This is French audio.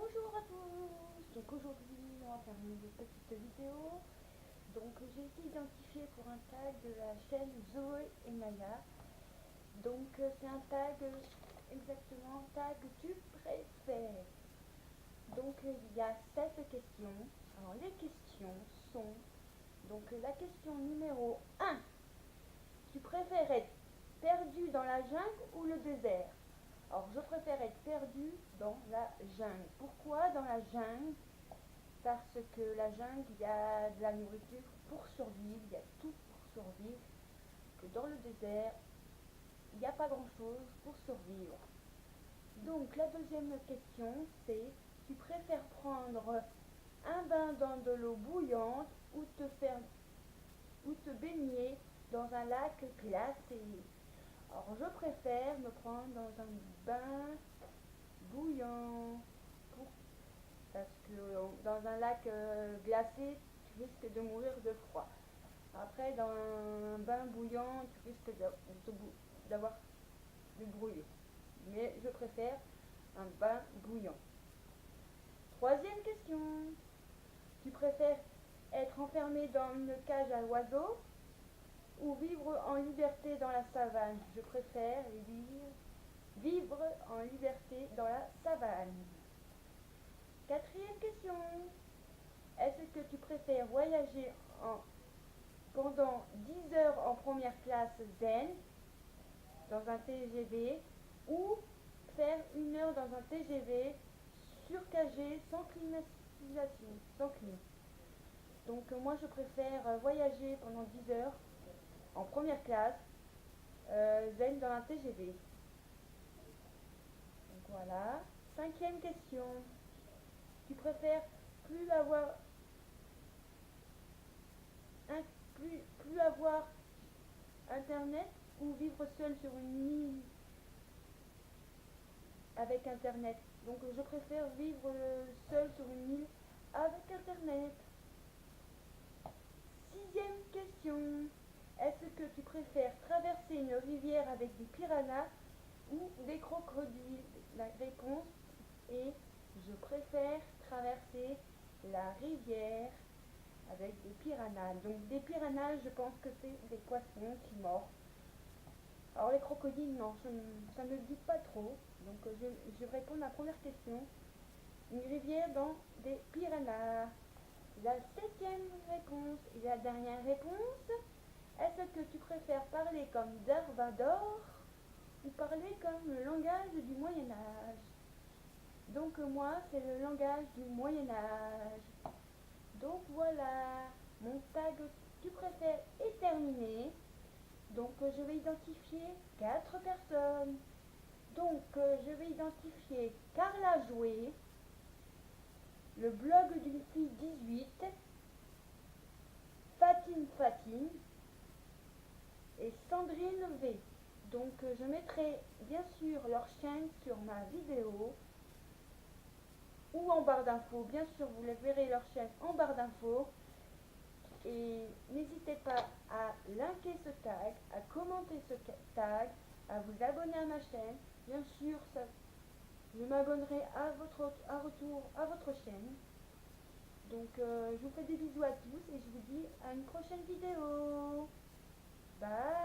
Bonjour à tous. Donc aujourd'hui on va faire une petite vidéo. Donc j'ai été identifiée pour un tag de la chaîne Zoé et Maya. Donc c'est un tag exactement tag tu préfères. Donc il y a 7 questions. Alors les questions sont donc la question numéro 1. Tu préfères être perdu dans la jungle ou le désert? Alors je préfère être perdu dans la jungle. Pourquoi dans la jungle? Parce que la jungle, il y a de la nourriture pour survivre, il y a tout pour survivre. Que dans le désert, il n'y a pas grand-chose pour survivre. Donc la deuxième question, c'est tu préfères prendre un bain dans de l'eau bouillante ou te baigner dans un lac glacé? Alors je préfère me prendre dans un bain bouillant parce que dans un lac glacé, tu risques de mourir de froid. Après, dans un bain bouillant, tu risques d'avoir de brûler. Mais je préfère un bain bouillant. Troisième question. Tu préfères être enfermé dans une cage à oiseaux ou vivre en liberté dans la savane? Je préfère vivre en liberté dans la savane. Quatrième question. Est-ce que tu préfères voyager pendant 10 heures en première classe zen dans un TGV ou faire 1 heure dans un TGV surcagé sans climatisation, sans clim? Donc moi je préfère voyager pendant 10 heures en première classe zen dans un TGV. Donc voilà. Cinquième question. Tu préfères plus avoir plus avoir internet ou vivre seul sur une île avec internet? Donc je préfère vivre seul sur une île avec internet. Sixième question. Est-ce que tu préfères traverser une rivière avec des piranhas ou des crocodiles? La réponse est je préfère traverser la rivière avec des piranhas. Donc des piranhas, je pense que c'est des poissons qui mordent. Alors les crocodiles, non, ça ne me dit pas trop. Donc je vais répondre à la première question. Une rivière dans des piranhas. La septième réponse et la dernière réponse. Est-ce que tu préfères parler comme Darvador ou parler comme le langage du Moyen-Âge? Donc moi, c'est le langage du Moyen-Âge. Donc voilà, mon tag tu préfères est terminé. Donc je vais identifier 4 personnes. Donc je vais identifier Carla Jouet, le blog d'une fille 18, Fatine et Sandrine V. Donc je mettrai bien sûr leur chaîne sur ma vidéo ou en barre d'infos. Bien sûr, vous les verrez leur chaîne en barre d'infos. Et n'hésitez pas à liker ce tag, à commenter ce tag, à vous abonner à ma chaîne. Bien sûr, je m'abonnerai à retour à votre chaîne. Donc je vous fais des bisous à tous et je vous dis à une prochaine vidéo. Bye.